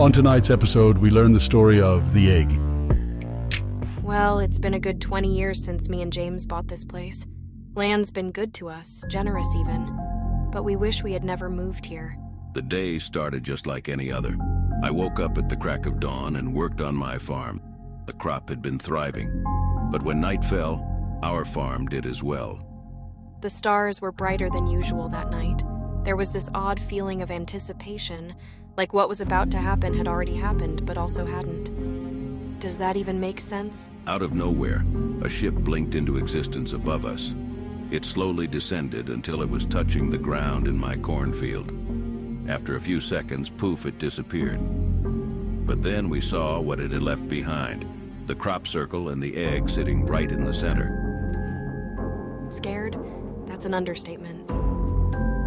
On tonight's episode, we learn the story of the egg. Well, it's been a good 20 years since me and James bought this place. Land's been good to us, generous even. But we wish we had never moved here. The day started just like any other. I woke up at the crack of dawn and worked on my farm. The crop had been thriving. But when night fell, our farm did as well. The stars were brighter than usual that night. There was this odd feeling of anticipation, like what was about to happen had already happened, but also hadn't. Does that even make sense? Out of nowhere, a ship blinked into existence above us. It slowly descended until it was touching the ground in my cornfield. After a few seconds, poof, it disappeared. But then we saw what it had left behind, the crop circle and the egg sitting right in the center. Scared? That's an understatement.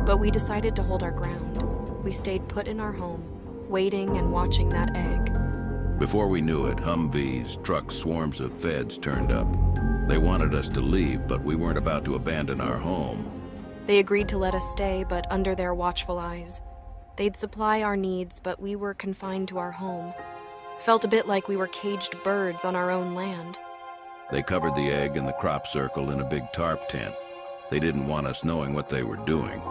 But we decided to hold our ground. We stayed put in our home, waiting and watching that egg. Before we knew it, Humvees, trucks, swarms of feds turned up. They wanted us to leave, but we weren't about to abandon our home. They agreed to let us stay, but under their watchful eyes. They'd supply our needs, but we were confined to our home. Felt a bit like we were caged birds on our own land. They covered the egg and the crop circle in a big tarp tent. They didn't want us knowing what they were doing.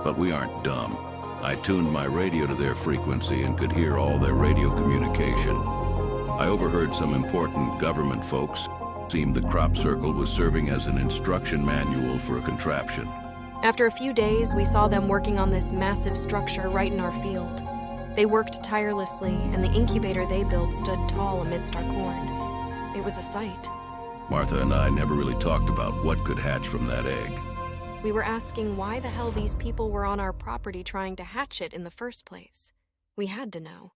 But we aren't dumb. I tuned my radio to their frequency and could hear all their radio communication. I overheard some important government folks. Seemed the crop circle was serving as an instruction manual for a contraption. After a few days, we saw them working on this massive structure right in our field. They worked tirelessly, and the incubator they built stood tall amidst our corn. It was a sight. Martha and I never really talked about what could hatch from that egg. We were asking why the hell these people were on our property trying to hatch it in the first place. We had to know.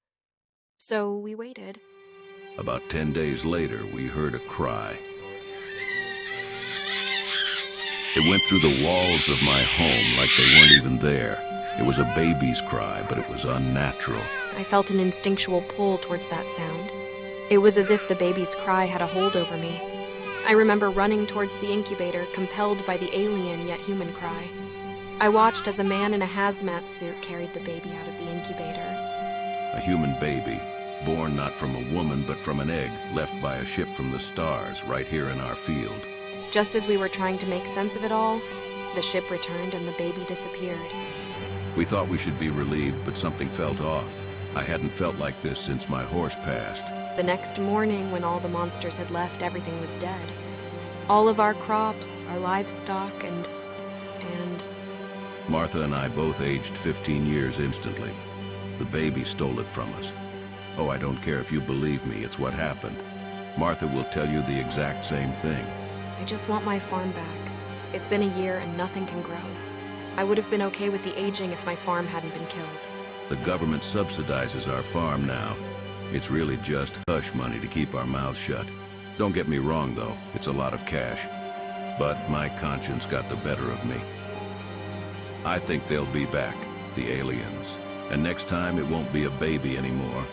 So we waited. About 10 days later, we heard a cry. It went through the walls of my home like they weren't even there. It was a baby's cry, but it was unnatural. I felt an instinctual pull towards that sound. It was as if the baby's cry had a hold over me. I remember running towards the incubator, compelled by the alien yet human cry. I watched as a man in a hazmat suit carried the baby out of the incubator. A human baby, born not from a woman but from an egg left by a ship from the stars right here in our field. Just as we were trying to make sense of it all, the ship returned and the baby disappeared. We thought we should be relieved, but something felt off. I hadn't felt like this since my horse passed. The next morning, when all the monsters had left, everything was dead. All of our crops, our livestock, and... Martha and I both aged 15 years instantly. The baby stole it from us. Oh, I don't care if you believe me, it's what happened. Martha will tell you the exact same thing. I just want my farm back. It's been a year and nothing can grow. I would have been okay with the aging if my farm hadn't been killed. The government subsidizes our farm now. It's really just hush money to keep our mouths shut. Don't get me wrong, though, it's a lot of cash. But my conscience got the better of me. I think they'll be back, the aliens. And next time it won't be a baby anymore.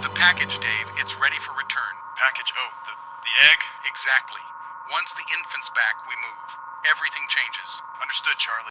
The package, Dave, it's ready for return. Package, the egg? Exactly. Once the infant's back, we move. Everything changes. Understood, Charlie.